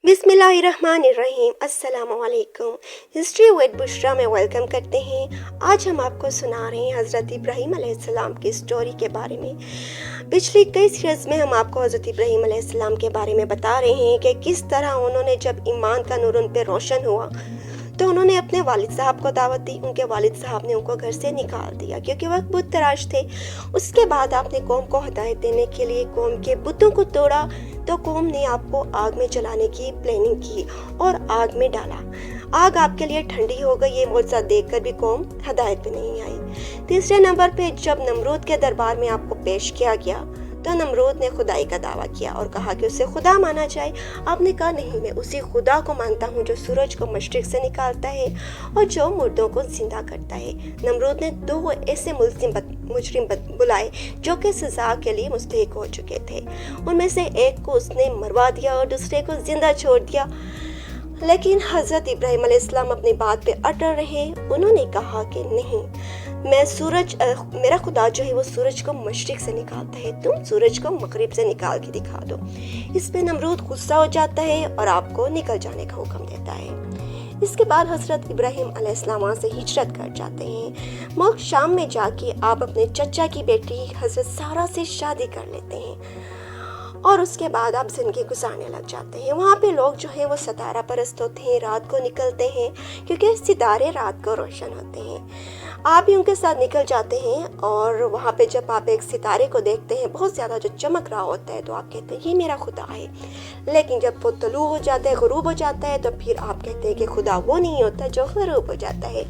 बिस्मिल्लाहिर्रहमानिर्रहीम। अस्सलामुअलैकुम। History with Bushra में वेलकम करते हैं। आज हम आपको सुना रहे हैं हज़रत इब्राहीम अलैहिस्सलाम की स्टोरी के बारे में। पिछली कई सीरीज़ में हम आपको हज़रत इब्राहीम अलैहिस्सलाम के बारे में बता रहे हैं कि किस तरह उन्होंने जब ईमान का नूर उन पे रोशन हुआ तो उन्होंने अपने वालिद साहब को दावत दी। उनके वालिद साहब ने उनको घर से निकाल दिया क्योंकि वह बुत तराश थे। उसके बाद आपने कौम को हिदायत देने के लिए कौम के बुतों को तोड़ा तो कौम ने आपको आग में जलाने की प्लानिंग की और आग में डाला। आग आपके लिए ठंडी हो गई। ये मौजज़ा देखकर भी कौम हिदायत पे नहीं आई। तीसरे नंबर पे जब नमरूद के दरबार में आपको पेश किया गया तो नमरूद ने खुदाई का दावा किया और कहा कि उसे खुदा माना जाए। आपने कहा नहीं, मैं उसी खुदा को मानता हूँ जो सूरज को मशरिक से निकालता है और जो मुर्दों को जिंदा करता है। नमरूद ने दो ऐसे मुजरिम बुलाए जो कि सज़ा के लिए मुस्तहिक हो चुके थे। उनमें से एक को उसने मरवा दिया और दूसरे को जिंदा छोड़ दिया। लेकिन हज़रत इब्राहीम अलैहिस्सलाम अपनी बात पे अटल रहे। उन्होंने कहा कि नहीं, मेरा खुदा जो है वो सूरज को मशरिक से निकालता है, तुम सूरज को मगरिब से निकाल के दिखा दो। इस पे नमरूद गुस्सा हो जाता है और आपको निकल जाने का हुक्म देता है। इसके बाद हज़रत इब्राहीम अलैहिस्सलाम वहाँ से हिजरत कर जाते हैं। मुल्क शाम में जाके आप अपने चचा की बेटी हज़रत सारा से शादी कर लेते हैं और उसके बाद आप ज़िंदगी गुजारने लग जाते हैं। वहाँ पे लोग जो है वो सितारा परस्त होते हैं, रात को निकलते हैं क्योंकि सितारे रात को रोशन होते हैं। आप भी उनके साथ निकल जाते हैं और वहाँ पे जब आप एक सितारे को देखते हैं बहुत ज़्यादा जो चमक रहा होता है तो आप कहते हैं ये मेरा खुदा है। लेकिन जब वो तलू हो जाता है, गुरूब हो जाता है, तो फिर आप कहते हैं कि खुदा वो नहीं होता जो गुरूब हो जाता है।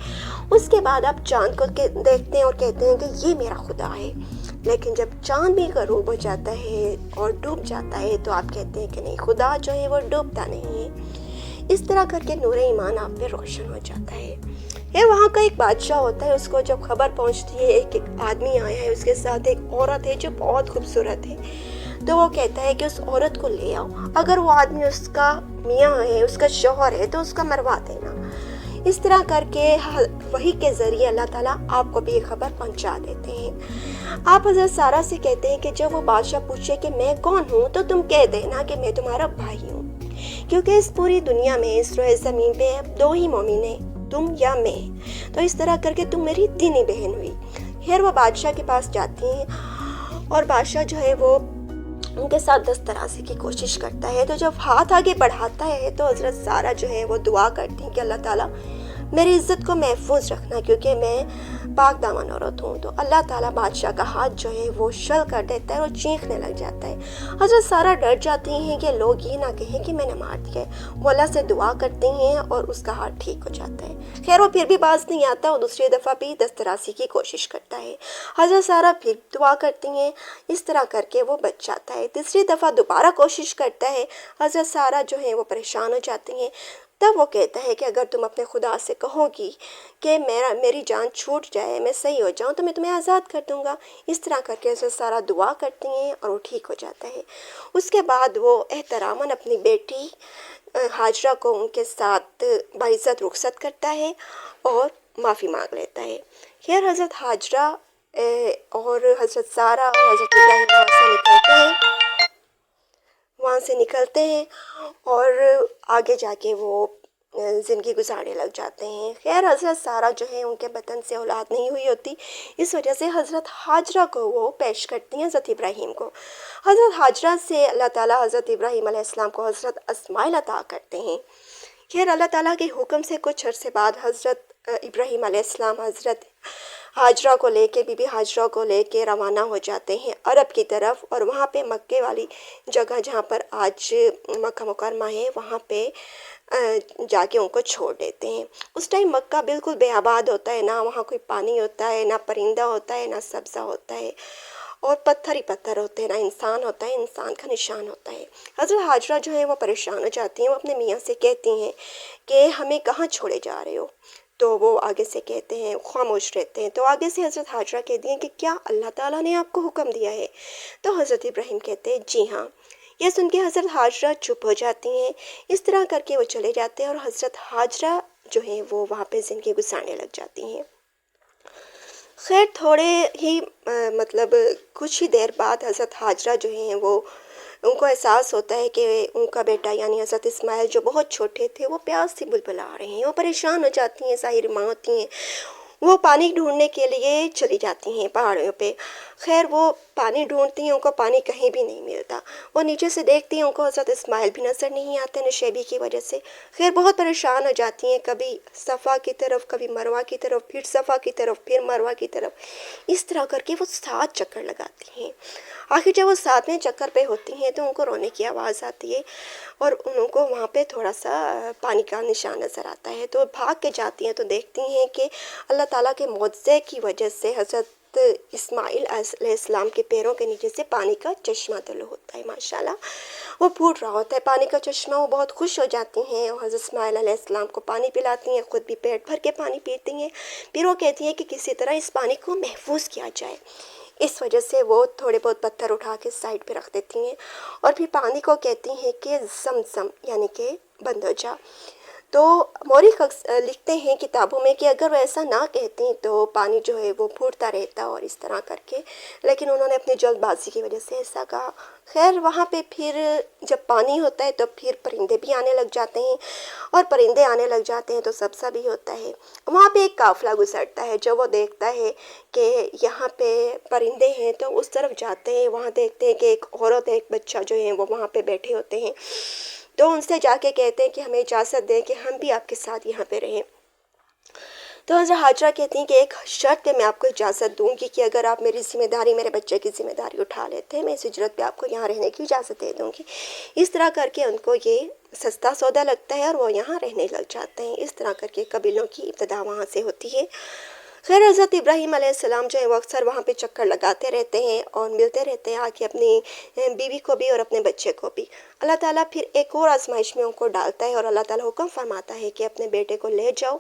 उसके बाद आप चाँद को देखते हैं और कहते हैं कि ये मेरा खुदा है। लेकिन जब चाँद भी गरूब हो जाता है और डूब जाता है तो आप कहते हैं कि नहीं, खुदा जो है वो डूबता नहीं है। इस तरह करके नूर ईमान आप पे रोशन हो जाता है। ये वहाँ का एक बादशाह होता है, उसको जब खबर पहुँचती है एक आदमी आया है, उसके साथ एक औरत है जो बहुत खूबसूरत है, तो वो कहता है कि उस औरत को ले आओ। अगर वो आदमी उसका मियाँ है, उसका शौहर है, तो उसका मरवा देना। इस तरह करके वही के ज़रिए अल्लाह ताला आपको भी ये खबर पहुंचा देते हैं। आप हज़रत सारा से कहते हैं कि जब वो बादशाह पूछे कि मैं कौन हूँ तो तुम कह देना कि मैं तुम्हारा भाई हूँ, क्योंकि इस पूरी दुनिया में इस रोए ज़मीन पे दो ही मोमिन हैं, तुम या मैं। तो इस तरह करके तुम मेरी दीनी बहन हुई। खैर वो बादशाह के पास जाती हैं और बादशाह जो है वो उनके साथ दस्तराजी की कोशिश करता है। तो जब हाथ आगे बढ़ाता है तो हज़रत सारा जो है वो दुआ करती हैं कि अल्लाह ताला मेरी इज़्ज़त को महफूज रखना क्योंकि मैं पाक दामन औरत हूँ। तो अल्लाह ताला बादशाह का हाथ जो है वो शल कर देता है और चीखने लग जाता है। हज़रत सारा डर जाती हैं कि लोग ये ना कहें कि मैंने मार दिया है। वो अल्लाह से दुआ करती हैं और उसका हाथ ठीक हो जाता है। खैर वो फिर भी बाज नहीं आता और दूसरी दफ़ा भी दस्तराजी की कोशिश करता है। हज़रत सारा फिर दुआ करती हैं, इस तरह करके वो बच जाता है। तीसरी दफ़ा दोबारा कोशिश करता है। हज़रत सारा जो है वो परेशान हो जाती हैं। तब वो कहता है कि अगर तुम अपने खुदा से कहोगी कि मेरी जान छूट जाए, मैं सही हो जाऊं, तो मैं तुम्हें आज़ाद कर दूंगा। इस तरह करके हज़रत सारा दुआ करती हैं और वो ठीक हो जाता है। उसके बाद वो एहतरामन अपनी बेटी हाजरा को उनके साथ बाइज़्ज़त रुखसत करता है और माफ़ी मांग लेता है। खैर हज़रत हाजरा और हज़रत सारा और हज़रत इब्राहीम वहाँ से निकलते हैं और आगे जाके वो ज़िंदगी गुजारने लग जाते हैं। खैर हज़रत सारा जो है उनके बतन से औलाद नहीं हुई होती, इस वजह से हज़रत हाजरा को वो पेश करती हैं हज़रत इब्राहीम को। हज़रत हाजरा से अल्लाह ताला हज़रत इब्राहीम अलैहिस्सलाम को हज़रत इस्माइल अता करते हैं। खैर अल्लाह ताला के हुक्म से कुछ अरसे बाद हज़रत इब्राहीम अलैहिस्सलाम हज़रत हाजरा को लेके बीबी हाजरा को लेके रवाना हो जाते हैं अरब की तरफ और वहाँ पे मक्के वाली जगह जहाँ पर आज मक्का मुकरमा है वहाँ पे जाके उनको छोड़ देते हैं। उस टाइम मक्का बिल्कुल बेआबाद होता है, ना वहाँ कोई पानी होता है, ना परिंदा होता है, ना सब्ज़ा होता है और पत्थर ही पत्थर होते हैं, ना इंसान होता है, इंसान का निशान होता है। हज़रत हाजरा जो है वो परेशान हो जाती हैं। वो अपने मियाँ से कहती हैं कि हमें कहाँ छोड़े जा रहे हो, तो वो आगे से कहते हैं, खामोश रहते हैं। तो आगे से हज़रत हाजरा कहती हैं कि क्या अल्लाह ताला ने आपको हुक्म दिया है? तो हज़रत इब्राहीम कहते हैं जी हाँ। यह सुन के हज़रत हाजरा चुप हो जाती हैं। इस तरह करके वो चले जाते हैं और हज़रत हाजरा जो है वो वहाँ पे ज़िंदगी गुजारने लग जाती हैं। खैर थोड़े ही मतलब कुछ ही देर बाद हज़रत हाजरा जो हैं वो ان کو احساس ہوتا ہے کہ ان کا بیٹا یعنی حضرت اسماعیل جو بہت چھوٹے تھے وہ پیاس سے بلبلا رہے ہیں، وہ پریشان ہو جاتی ہیں، ظاہر ماں ہوتی ہیں، وہ پانی ڈھونڈنے کے لیے چلی جاتی ہیں پہاڑوں پہ۔ خیر وہ پانی ڈھونڈتی ہیں، ان کو پانی کہیں بھی نہیں ملتا، وہ نیچے سے دیکھتی ہیں، ان کو حضرت اسماعیل بھی نظر نہیں آتے نشیبی کی وجہ سے۔ خیر بہت پریشان ہو جاتی ہیں، کبھی صفا کی طرف، کبھی مروہ کی طرف، پھر صفا کی طرف، پھر مروہ کی طرف، اس طرح کر کے وہ 7 چکر لگاتی ہیں۔ آخر جب وہ 7ویں چکر پہ ہوتی ہیں تو ان کو رونے کی آواز آتی ہے اور ان کو وہاں پہ تھوڑا سا پانی کا نشان نظر آتا ہے، تو بھاگ کے جاتی ہیں تو دیکھتی ہیں کہ اللہ تعالیٰ کے معجزے کی وجہ سے حضرت اسماعیل علیہ السلام کے پیروں کے نیچے سے پانی کا چشمہ طلوع ہوتا ہے، ماشاءاللہ وہ پھوٹ رہا ہوتا ہے پانی کا چشمہ۔ وہ بہت خوش ہو جاتی ہیں اور حضرت اسماعیل علیہ السلام کو پانی پلاتی ہیں، خود بھی پیٹ بھر کے پانی پیتی ہیں۔ پھر وہ کہتی ہیں کہ کسی طرح اس پانی کو محفوظ کیا جائے، اس وجہ سے وہ تھوڑے بہت پتھر اٹھا کے سائڈ پہ رکھ دیتی ہیں اور پھر پانی کو کہتی ہیں کہ زمزم یعنی کہ بند ہو جا۔ تو مورخ لکھتے ہیں کتابوں میں کہ اگر وہ ایسا نہ کہتی تو پانی جو ہے وہ پھوٹتا رہتا اور اس طرح کر کے، لیکن انہوں نے اپنی جلد بازی کی وجہ سے ایسا کہا۔ خیر وہاں پہ پھر جب پانی ہوتا ہے تو پھر پرندے بھی آنے لگ جاتے ہیں، اور پرندے آنے لگ جاتے ہیں تو سبزہ بھی ہوتا ہے۔ وہاں پہ ایک قافلہ گزرتا ہے، جو وہ دیکھتا ہے کہ یہاں پہ پرندے ہیں تو اس طرف جاتے ہیں، وہاں دیکھتے ہیں کہ ایک عورت ایک بچہ جو ہے وہ وہاں پہ بیٹھے ہوتے ہیں، تو ان سے جا کے کہتے ہیں کہ ہمیں اجازت دیں کہ ہم بھی آپ کے ساتھ یہاں پہ رہیں۔ تو حضرت حاجرہ کہتی ہیں کہ ایک شرط پہ میں آپ کو اجازت دوں گی کہ اگر آپ میری ذمہ داری، میرے بچے کی ذمہ داری اٹھا لیتے ہیں، میں اس اجرت پہ آپ کو یہاں رہنے کی اجازت دے دوں گی۔ اس طرح کر کے ان کو یہ سستا سودا لگتا ہے اور وہ یہاں رہنے لگ جاتے ہیں۔ اس طرح کر کے قبیلوں کی ابتدا وہاں سے ہوتی ہے۔ خیر حضرت ابراہیم علیہ السلام جو ہے وہ اکثر وہاں پہ چکر لگاتے رہتے ہیں اور ملتے رہتے ہیں آ کے اپنی بیوی کو بھی اور اپنے بچے کو بھی۔ اللہ تعالیٰ پھر ایک اور آزمائش میں ان کو ڈالتا ہے اور اللہ تعالیٰ حکم فرماتا ہے کہ اپنے بیٹے کو لے جاؤ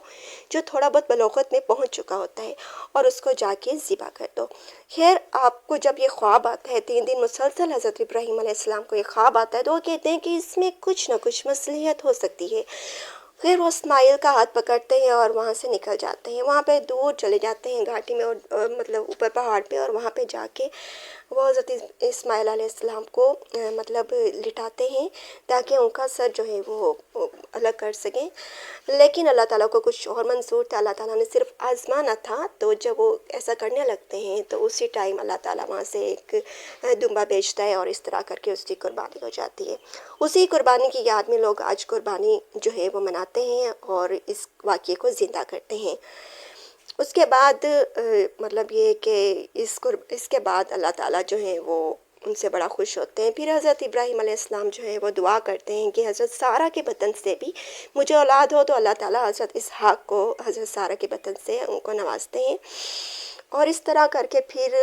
جو تھوڑا بہت بلوغت میں پہنچ چکا ہوتا ہے، اور اس کو جا کے ذبح کر دو۔ خیر آپ کو جب یہ خواب آتا ہے، 3 دن مسلسل حضرت ابراہیم علیہ السلام کو یہ خواب آتا ہے، تو وہ کہتے ہیں کہ اس میں کچھ نہ کچھ مصلحت ہو سکتی ہے۔ پھر وہ اسماعیل کا ہاتھ پکڑتے ہیں اور وہاں سے نکل جاتے ہیں، وہاں پہ دور چلے جاتے ہیں گھاٹی میں، اور مطلب اوپر پہاڑ پہ، اور وہاں پہ جا کے وہ حضرت اسماعیل علیہ السلام کو مطلب لٹاتے ہیں تاکہ ان کا سر جو ہے وہ الگ کر سکیں۔ لیکن اللہ تعالیٰ کو کچھ اور منظور تھا، اللہ تعالیٰ نے صرف آزمانا تھا، تو جب وہ ایسا کرنے لگتے ہیں تو اسی ٹائم اللہ تعالیٰ وہاں سے ایک دمبا بھیجتا ہے اور اس طرح کر کے اس کی قربانی ہو جاتی ہے۔ اسی قربانی کی یاد میں لوگ آج قربانی جو ہے وہ مناتے ہیں اور اس واقعے کو زندہ کرتے ہیں۔ اس کے بعد مطلب یہ کہ اس کے بعد اللہ تعالیٰ جو ہے وہ ان سے بڑا خوش ہوتے ہیں۔ پھر حضرت ابراہیم علیہ السلام جو ہے وہ دعا کرتے ہیں کہ حضرت سارہ کے بطن سے بھی مجھے اولاد ہو، تو اللہ تعالیٰ حضرت اسحاق کو حضرت سارہ کے بطن سے ان کو نوازتے ہیں، اور اس طرح کر کے پھر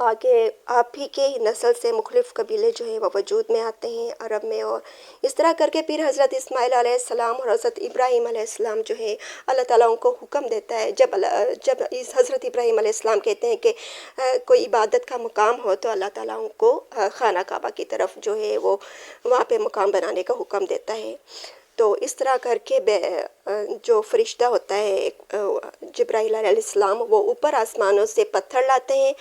آگے آپ ہی کے نسل سے مختلف قبیلے جو ہیں وہ وجود میں آتے ہیں عرب میں، اور اس طرح کر کے پھر حضرت اسماعیل علیہ السلام اور حضرت ابراہیم علیہ السلام جو ہے اللہ تعالیٰ ان کو حکم دیتا ہے، جب اس حضرت ابراہیم علیہ السلام کہتے ہیں کہ کوئی عبادت کا مقام ہو تو اللہ تعالیٰ ان کو خانہ کعبہ کی طرف جو ہے وہ وہاں پہ مقام بنانے کا حکم دیتا ہے۔ تو اس طرح کر کے جو فرشتہ ہوتا ہے جبرائیل علیہ السلام، وہ اوپر آسمانوں سے پتھر لاتے ہیں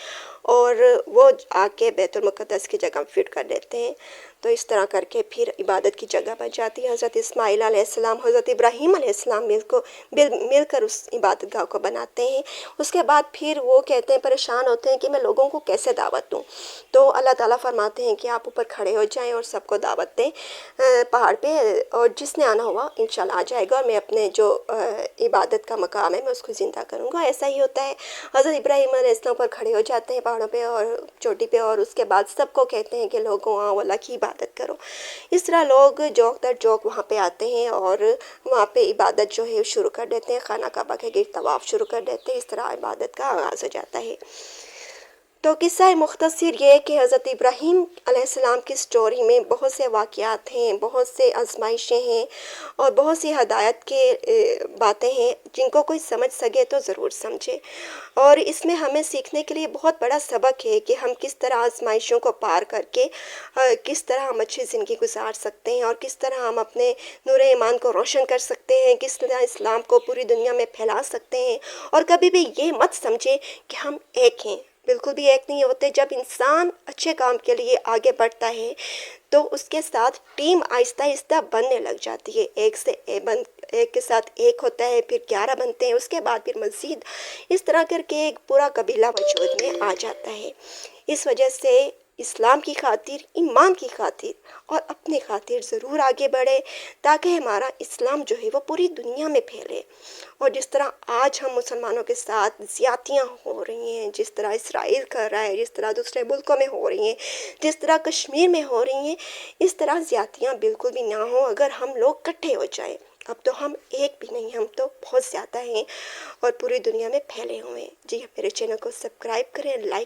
اور وہ آ کے بیت المقدس کی جگہ فٹ کر دیتے ہیں، تو اس طرح کر کے پھر عبادت کی جگہ بن جاتی ہے۔ حضرت اسماعیل علیہ السلام، حضرت ابراہیم علیہ السلام مل کر اس عبادت گاہ کو بناتے ہیں۔ اس کے بعد پھر وہ کہتے ہیں، پریشان ہوتے ہیں کہ میں لوگوں کو کیسے دعوت دوں، تو اللہ تعالیٰ فرماتے ہیں کہ آپ اوپر کھڑے ہو جائیں اور سب کو دعوت دیں پہاڑ پہ، اور جس نے آنا ہوا انشاءاللہ آ جائے گا، اور میں اپنے جو عبادت کا مقام ہے میں اس کو زندہ کروں گا۔ ایسا ہی ہوتا ہے، حضرت ابراہیم علیہ السلام پر کھڑے ہو جاتے ہیں پہاڑوں پہ اور چوٹی پہ، اور اس کے بعد سب کو کہتے ہیں کہ لوگوں آؤ اللہ کی عبادت کرو۔ اس طرح لوگ جوک در جوک وہاں پہ آتے ہیں اور وہاں پہ عبادت جو ہے شروع کر دیتے ہیں، خانہ کعبہ کے گرد طواف شروع کر دیتے ہیں۔ اس طرح عبادت کا آغاز ہو جاتا ہے۔ تو قصہ مختصر یہ کہ حضرت ابراہیم علیہ السلام کی سٹوری میں بہت سے واقعات ہیں، بہت سے آزمائشیں ہیں اور بہت سی ہدایت کے باتیں ہیں، جن کو کوئی سمجھ سکے تو ضرور سمجھے، اور اس میں ہمیں سیکھنے کے لیے بہت بڑا سبق ہے کہ ہم کس طرح آزمائشوں کو پار کر کے کس طرح ہم اچھی زندگی گزار سکتے ہیں، اور کس طرح ہم اپنے نور ایمان کو روشن کر سکتے ہیں، کس طرح اسلام کو پوری دنیا میں پھیلا سکتے ہیں، اور کبھی بھی یہ مت سمجھے کہ ہم ایک ہیں، बिल्कुल भी एक नहीं होते। जब इंसान अच्छे काम के लिए आगे बढ़ता है तो उसके साथ टीम आहिस्ता-आहिस्ता बनने लग जाती है। एक के साथ एक होता है, फिर 11 बनते हैं, उसके बाद फिर मज़ीद इस तरह करके एक पूरा कबीला वजूद में आ जाता है। इस वजह से इस्लाम की खातिर, ईमान की खातिर और अपने खातिर ज़रूर आगे बढ़े, ताकि हमारा इस्लाम जो है वो पूरी दुनिया में फैले। और जिस तरह आज हम मुसलमानों के साथ ज़्यादतियाँ हो रही हैं, जिस तरह इसराइल कर रहा है, जिस तरह दूसरे मुल्कों में हो रही हैं, जिस तरह कश्मीर में हो रही हैं, इस तरह ज़्यादतियाँ बिल्कुल भी ना हो अगर हम लोग इकट्ठे हो जाएँ। अब तो हम एक भी नहीं, हम तो बहुत ज़्यादा हैं और पूरी दुनिया में फैले हुए हैं। जी, मेरे चैनल को सब्सक्राइब करें, लाइक